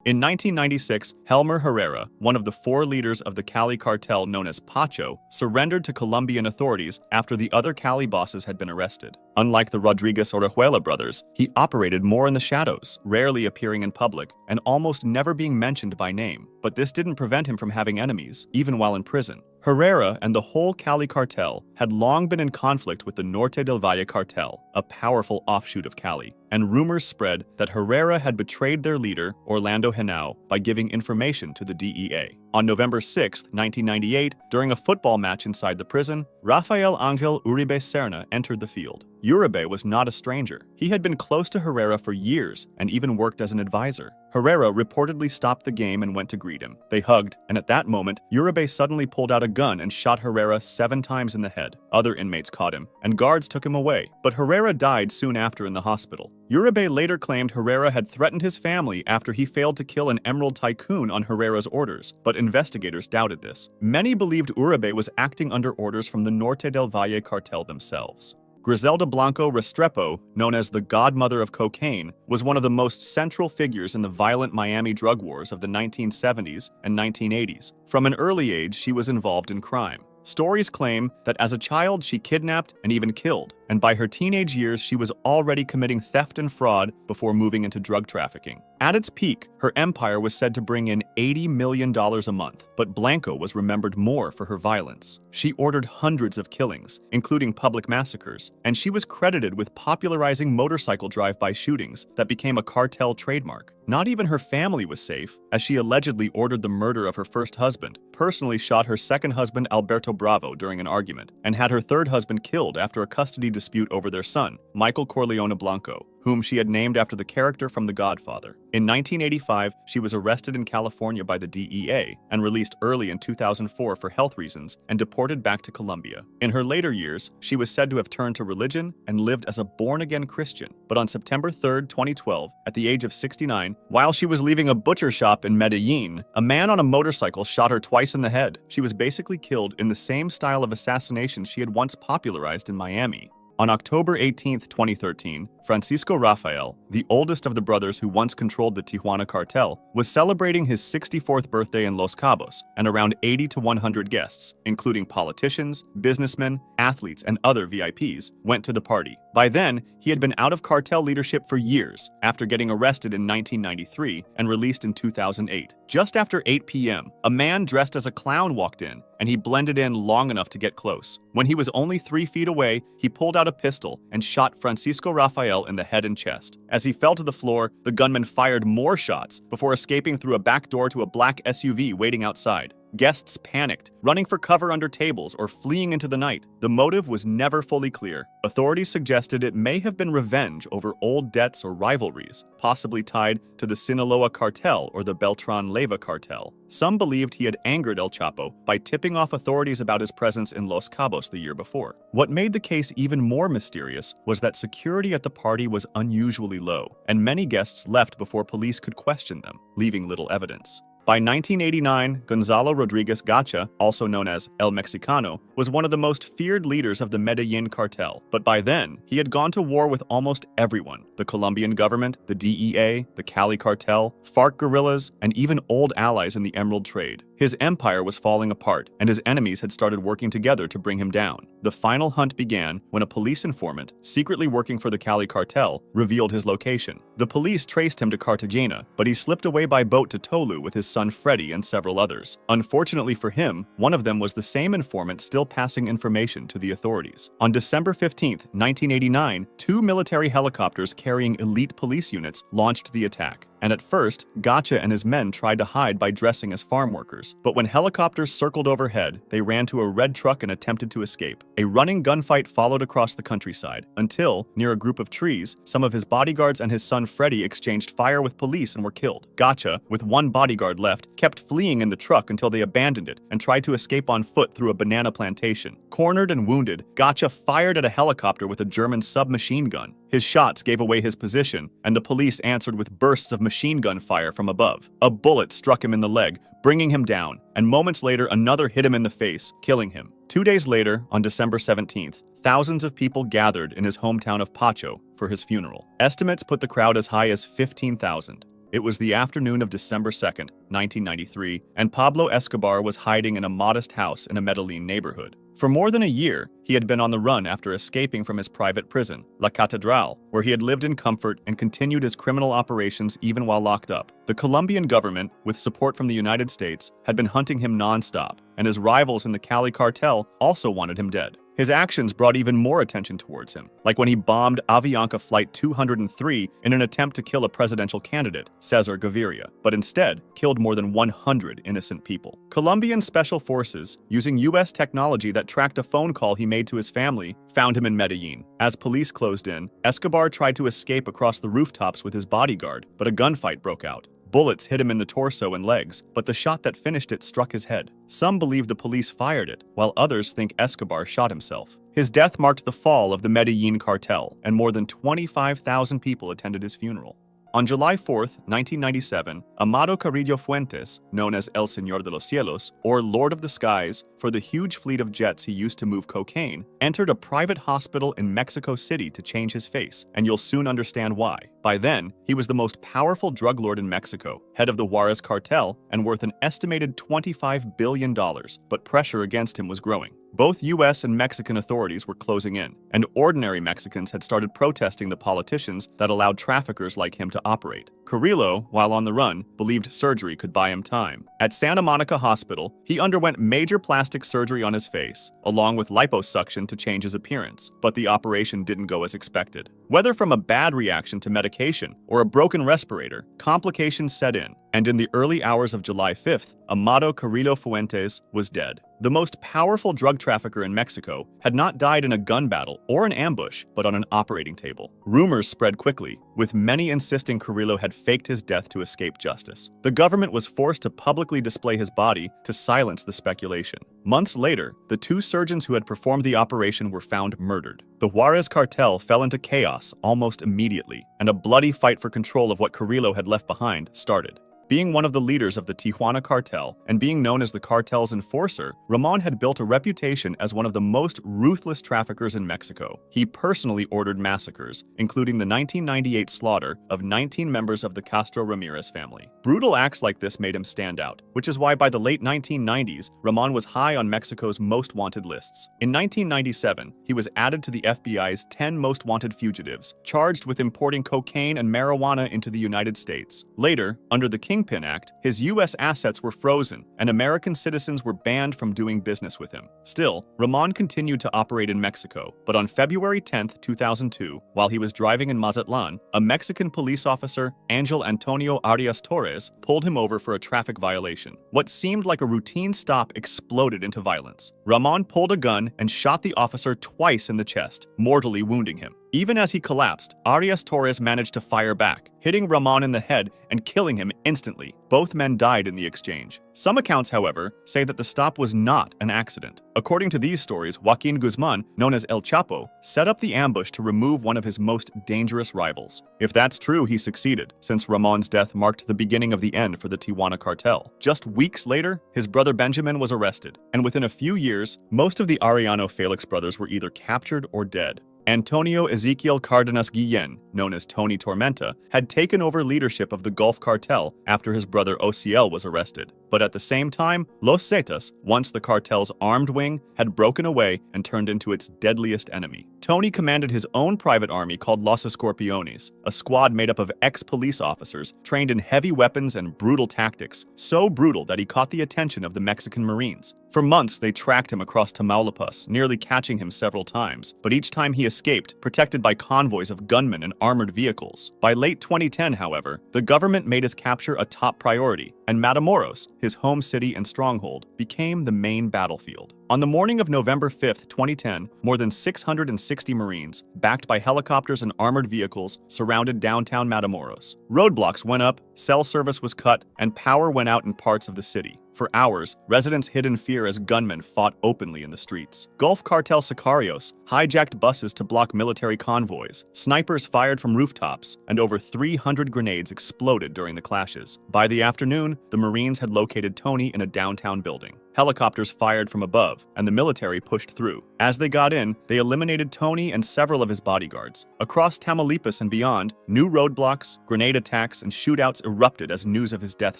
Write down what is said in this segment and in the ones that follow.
In 1996, Helmer Herrera, one of the 4 leaders of the Cali cartel known as Pacho, surrendered to Colombian authorities after the other Cali bosses had been arrested. Unlike the Rodriguez Orejuela brothers, he operated more in the shadows, rarely appearing in public, and almost never being mentioned by name. But this didn't prevent him from having enemies, even while in prison. Herrera and the whole Cali cartel had long been in conflict with the Norte del Valle cartel, a powerful offshoot of Cali, and rumors spread that Herrera had betrayed their leader, Orlando Henao, by giving information to the DEA. On November 6, 1998, during a football match inside the prison, Rafael Angel Uribe Serna entered the field. Uribe was not a stranger. He had been close to Herrera for years and even worked as an advisor. Herrera reportedly stopped the game and went to greet him. They hugged, and at that moment, Uribe suddenly pulled out a gun and shot Herrera 7 times in the head. Other inmates caught him, and guards took him away, but Herrera died soon after in the hospital. Uribe later claimed Herrera had threatened his family after he failed to kill an emerald tycoon on Herrera's orders, but investigators doubted this. Many believed Uribe was acting under orders from the Norte del Valle cartel themselves. Griselda Blanco Restrepo, known as the godmother of cocaine, was one of the most central figures in the violent Miami drug wars of the 1970s and 1980s. From an early age, she was involved in crime. Stories claim that as a child she kidnapped and even killed, and by her teenage years she was already committing theft and fraud before moving into drug trafficking. At its peak, her empire was said to bring in $80 million a month, but Blanco was remembered more for her violence. She ordered hundreds of killings, including public massacres, and she was credited with popularizing motorcycle drive-by shootings that became a cartel trademark. Not even her family was safe, as she allegedly ordered the murder of her first husband, personally shot her second husband Alberto Bravo during an argument, and had her third husband killed after a custody dispute over their son, Michael Corleone Blanco, whom she had named after the character from The Godfather. In 1985, she was arrested in California by the DEA and released early in 2004 for health reasons and deported back to Colombia. In her later years, she was said to have turned to religion and lived as a born-again Christian. But on September 3, 2012, at the age of 69, while she was leaving a butcher shop in Medellin, a man on a motorcycle shot her twice in the head. She was basically killed in the same style of assassination she had once popularized in Miami. On October 18, 2013, Francisco Rafael, the oldest of the brothers who once controlled the Tijuana cartel, was celebrating his 64th birthday in Los Cabos, and around 80 to 100 guests, including politicians, businessmen, athletes, and other VIPs, went to the party. By then, he had been out of cartel leadership for years, after getting arrested in 1993 and released in 2008. Just after 8 p.m., a man dressed as a clown walked in, and he blended in long enough to get close. When he was only 3 feet away, he pulled out a pistol and shot Francisco Rafael in the head and chest. As he fell to the floor, the gunman fired more shots before escaping through a back door to a black SUV waiting outside. Guests panicked, running for cover under tables or fleeing into the night. The motive was never fully clear. Authorities suggested it may have been revenge over old debts or rivalries, possibly tied to the Sinaloa cartel or the Beltrán Leyva cartel. Some believed he had angered El Chapo by tipping off authorities about his presence in Los Cabos the year before. What made the case even more mysterious was that security at the party was unusually low, and many guests left before police could question them, leaving little evidence. By 1989, Gonzalo Rodriguez Gacha, also known as El Mexicano, was one of the most feared leaders of the Medellin cartel. But by then, he had gone to war with almost everyone: the Colombian government, the DEA, the Cali cartel, FARC guerrillas, and even old allies in the emerald trade. His empire was falling apart, and his enemies had started working together to bring him down. The final hunt began when a police informant, secretly working for the Cali cartel, revealed his location. The police traced him to Cartagena, but he slipped away by boat to Tolu with his son Freddy and several others. Unfortunately for him, one of them was the same informant still passing information to the authorities. On December 15, 1989, 2 military helicopters carrying elite police units launched the attack. And at first, Gacha and his men tried to hide by dressing as farm workers. But when helicopters circled overhead, they ran to a red truck and attempted to escape. A running gunfight followed across the countryside, until, near a group of trees, some of his bodyguards and his son Freddy exchanged fire with police and were killed. Gacha, with one bodyguard left, kept fleeing in the truck until they abandoned it and tried to escape on foot through a banana plantation. Cornered and wounded, Gacha fired at a helicopter with a German submachine gun. His shots gave away his position, and the police answered with bursts of machine gun fire from above. A bullet struck him in the leg, bringing him down, and moments later another hit him in the face, killing him. 2 days later, on December 17th, thousands of people gathered in his hometown of Pacho for his funeral. Estimates put the crowd as high as 15,000. It was the afternoon of December 2nd, 1993, and Pablo Escobar was hiding in a modest house in a Medellin neighborhood. For more than a year, he had been on the run after escaping from his private prison, La Catedral, where he had lived in comfort and continued his criminal operations even while locked up. The Colombian government, with support from the United States, had been hunting him non-stop, and his rivals in the Cali cartel also wanted him dead. His actions brought even more attention towards him, like when he bombed Avianca Flight 203 in an attempt to kill a presidential candidate, Cesar Gaviria, but instead killed more than 100 innocent people. Colombian special forces, using U.S. technology that tracked a phone call he made to his family, found him in Medellin. As police closed in, Escobar tried to escape across the rooftops with his bodyguard, but a gunfight broke out. Bullets hit him in the torso and legs, but the shot that finished it struck his head. Some believe the police fired it, while others think Escobar shot himself. His death marked the fall of the Medellin cartel, and more than 25,000 people attended his funeral. On July 4, 1997, Amado Carrillo Fuentes, known as El Señor de los Cielos, or Lord of the Skies, for the huge fleet of jets he used to move cocaine, entered a private hospital in Mexico City to change his face, and you'll soon understand why. By then, he was the most powerful drug lord in Mexico, head of the Juarez cartel, and worth an estimated $25 billion, but pressure against him was growing. Both U.S. and Mexican authorities were closing in, and ordinary Mexicans had started protesting the politicians that allowed traffickers like him to operate. Carrillo, while on the run, believed surgery could buy him time. At Santa Monica Hospital, he underwent major plastic surgery on his face, along with liposuction to change his appearance, but the operation didn't go as expected. Whether from a bad reaction to medication or a broken respirator, complications set in, and in the early hours of July 5th, Amado Carrillo Fuentes was dead. The most powerful drug trafficker in Mexico had not died in a gun battle or an ambush, but on an operating table. Rumors spread quickly, with many insisting Carrillo had faked his death to escape justice. The government was forced to publicly display his body to silence the speculation. Months later, the two surgeons who had performed the operation were found murdered. The Juarez cartel fell into chaos almost immediately, and a bloody fight for control of what Carrillo had left behind started. Being one of the leaders of the Tijuana cartel and being known as the cartel's enforcer, Ramón had built a reputation as one of the most ruthless traffickers in Mexico. He personally ordered massacres, including the 1998 slaughter of 19 members of the Castro Ramirez family. Brutal acts like this made him stand out, which is why by the late 1990s, Ramón was high on Mexico's most wanted lists. In 1997, he was added to the FBI's 10 most wanted fugitives, charged with importing cocaine and marijuana into the United States. Later, under the Kingpin Act, his U.S. assets were frozen, and American citizens were banned from doing business with him. Still, Ramón continued to operate in Mexico, but on February 10, 2002, while he was driving in Mazatlan, a Mexican police officer, Angel Antonio Arias Torres, pulled him over for a traffic violation. What seemed like a routine stop exploded into violence. Ramón pulled a gun and shot the officer twice in the chest, mortally wounding him. Even as he collapsed, Arias Torres managed to fire back, hitting Ramón in the head and killing him instantly. Both men died in the exchange. Some accounts, however, say that the stop was not an accident. According to these stories, Joaquín Guzmán, known as El Chapo, set up the ambush to remove one of his most dangerous rivals. If that's true, he succeeded, since Ramón's death marked the beginning of the end for the Tijuana cartel. Just weeks later, his brother Benjamin was arrested, and within a few years, most of the Arellano Félix brothers were either captured or dead. Antonio Ezequiel Cárdenas Guillén, known as Tony Tormenta, had taken over leadership of the Gulf Cartel after his brother Ociel was arrested. But at the same time, Los Zetas, once the cartel's armed wing, had broken away and turned into its deadliest enemy. Tony commanded his own private army called Los Escorpiones, a squad made up of ex-police officers trained in heavy weapons and brutal tactics, so brutal that he caught the attention of the Mexican Marines. For months, they tracked him across Tamaulipas, nearly catching him several times, but each time he escaped, protected by convoys of gunmen and armored vehicles. By late 2010, however, the government made his capture a top priority, and Matamoros, his home city and stronghold, became the main battlefield. On the morning of November 5, 2010, more than 660 Marines, backed by helicopters and armored vehicles, surrounded downtown Matamoros. Roadblocks went up, cell service was cut, and power went out in parts of the city. For hours, residents hid in fear as gunmen fought openly in the streets. Gulf Cartel sicarios hijacked buses to block military convoys, snipers fired from rooftops, and over 300 grenades exploded during the clashes. By the afternoon, the Marines had located Tony in a downtown building. Helicopters fired from above, and the military pushed through. As they got in, they eliminated Tony and several of his bodyguards. Across Tamaulipas and beyond, new roadblocks, grenade attacks, and shootouts erupted as news of his death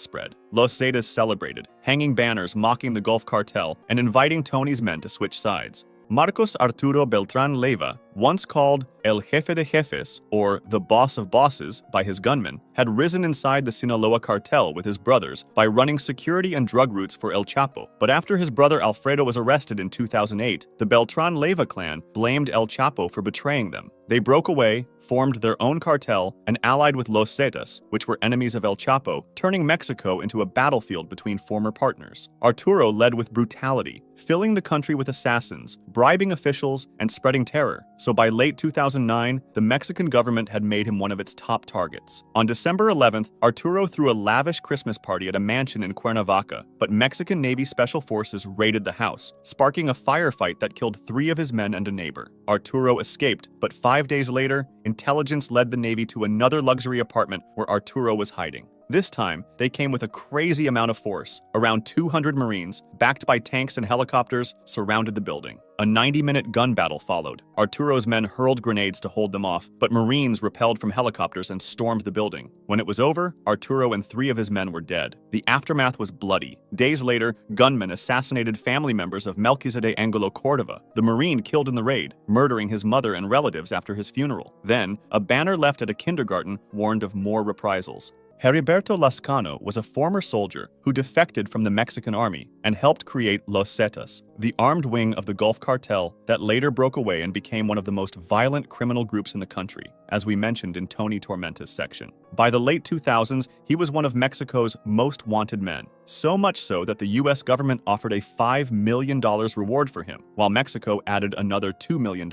spread. Los Zetas celebrated, hanging banners mocking the Gulf Cartel and inviting Tony's men to switch sides. Marcos Arturo Beltrán Leyva, once called El Jefe de Jefes, or the Boss of Bosses, by his gunmen, had risen inside the Sinaloa cartel with his brothers by running security and drug routes for El Chapo. But after his brother Alfredo was arrested in 2008, the Beltrán Leyva clan blamed El Chapo for betraying them. They broke away, formed their own cartel, and allied with Los Zetas, which were enemies of El Chapo, turning Mexico into a battlefield between former partners. Arturo led with brutality, filling the country with assassins, bribing officials, and spreading terror. So by late 2009, the Mexican government had made him one of its top targets. On December 11th, Arturo threw a lavish Christmas party at a mansion in Cuernavaca, but Mexican Navy Special Forces raided the house, sparking a firefight that killed 3 of his men and a neighbor. Arturo escaped, but 5 days later, intelligence led the Navy to another luxury apartment where Arturo was hiding. This time, they came with a crazy amount of force. Around 200 Marines, backed by tanks and helicopters, surrounded the building. A 90-minute gun battle followed. Arturo's men hurled grenades to hold them off, but Marines repelled from helicopters and stormed the building. When it was over, Arturo and 3 of his men were dead. The aftermath was bloody. Days later, gunmen assassinated family members of Melchizedek Angulo Cordova, the Marine killed in the raid, murdering his mother and relatives after his funeral. Then, a banner left at a kindergarten warned of more reprisals. Heriberto Lazcano was a former soldier who defected from the Mexican army and helped create Los Zetas, the armed wing of the Gulf Cartel that later broke away and became one of the most violent criminal groups in the country, as we mentioned in Tony Tormenta's section. By the late 2000s, he was one of Mexico's most wanted men, so much so that the US government offered a $5 million reward for him, while Mexico added another $2 million.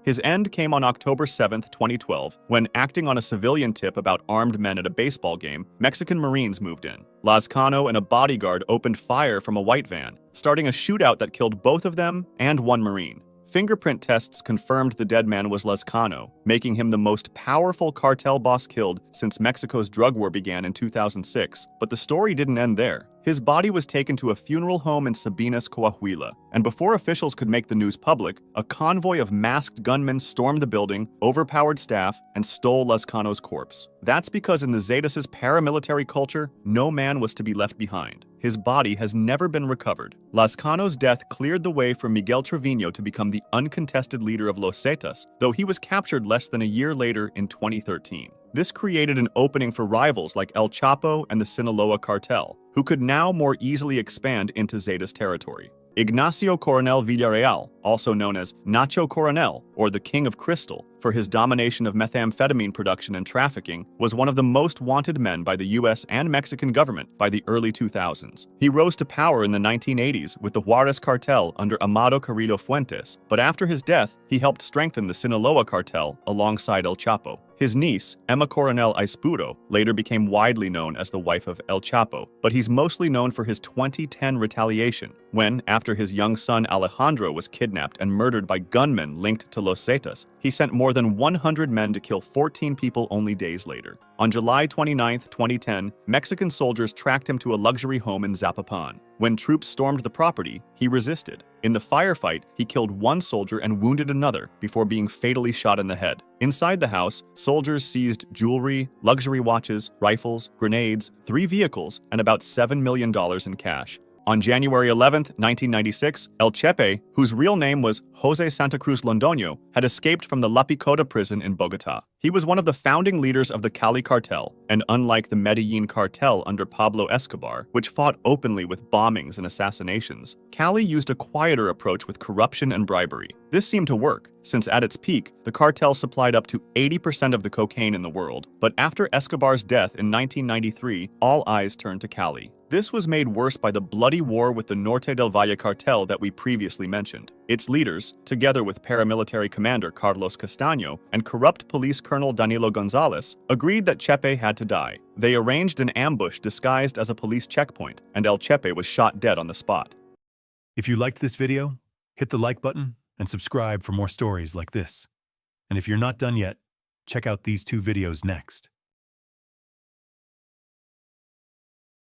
His end came on October 7, 2012, when, acting on a civilian tip about armed men at a baseball game, Mexican Marines moved in. Lazcano and a bodyguard opened fire from a white van, starting a shootout that killed both of them and 1 Marine. Fingerprint tests confirmed the dead man was Lazcano, making him the most powerful cartel boss killed since Mexico's drug war began in 2006. But the story didn't end there. His body was taken to a funeral home in Sabinas, Coahuila, and before officials could make the news public, a convoy of masked gunmen stormed the building, overpowered staff, and stole Lazcano's corpse. That's because in the Zetas' paramilitary culture, no man was to be left behind. His body has never been recovered. Lazcano's death cleared the way for Miguel Trevino to become the uncontested leader of Los Zetas, though he was captured less than a year later in 2013. This created an opening for rivals like El Chapo and the Sinaloa cartel, who could now more easily expand into Zetas territory. Ignacio Coronel Villarreal, also known as Nacho Coronel, or the King of Crystal, for his domination of methamphetamine production and trafficking, was one of the most wanted men by the US and Mexican government by the early 2000s. He rose to power in the 1980s with the Juarez cartel under Amado Carrillo Fuentes, but after his death, he helped strengthen the Sinaloa cartel alongside El Chapo. His niece, Emma Coronel Aispuro, later became widely known as the wife of El Chapo, but he's mostly known for his 2010 retaliation, when, after his young son Alejandro was kidnapped and murdered by gunmen linked to Los Zetas, he sent more than 100 men to kill 14 people only days later. On July 29, 2010, Mexican soldiers tracked him to a luxury home in Zapopan. When troops stormed the property, he resisted. In the firefight, he killed 1 soldier and wounded another before being fatally shot in the head. Inside the house, soldiers seized jewelry, luxury watches, rifles, grenades, 3 vehicles, and about $7 million in cash. On January 11, 1996, El Chepe, whose real name was Jose Santa Cruz Londoño, had escaped from the La Picota prison in Bogotá. He was one of the founding leaders of the Cali cartel, and unlike the Medellin cartel under Pablo Escobar, which fought openly with bombings and assassinations, Cali used a quieter approach with corruption and bribery. This seemed to work, since at its peak, the cartel supplied up to 80% of the cocaine in the world. But after Escobar's death in 1993, all eyes turned to Cali. This was made worse by the bloody war with the Norte del Valle cartel that we previously mentioned. Its leaders, together with paramilitary commander Carlos Castaño and corrupt police colonel Danilo Gonzalez, agreed that Chepe had to die. They arranged an ambush disguised as a police checkpoint, and El Chepe was shot dead on the spot. If you liked this video, hit the like button and subscribe for more stories like this. And if you're not done yet, check out these 2 videos next.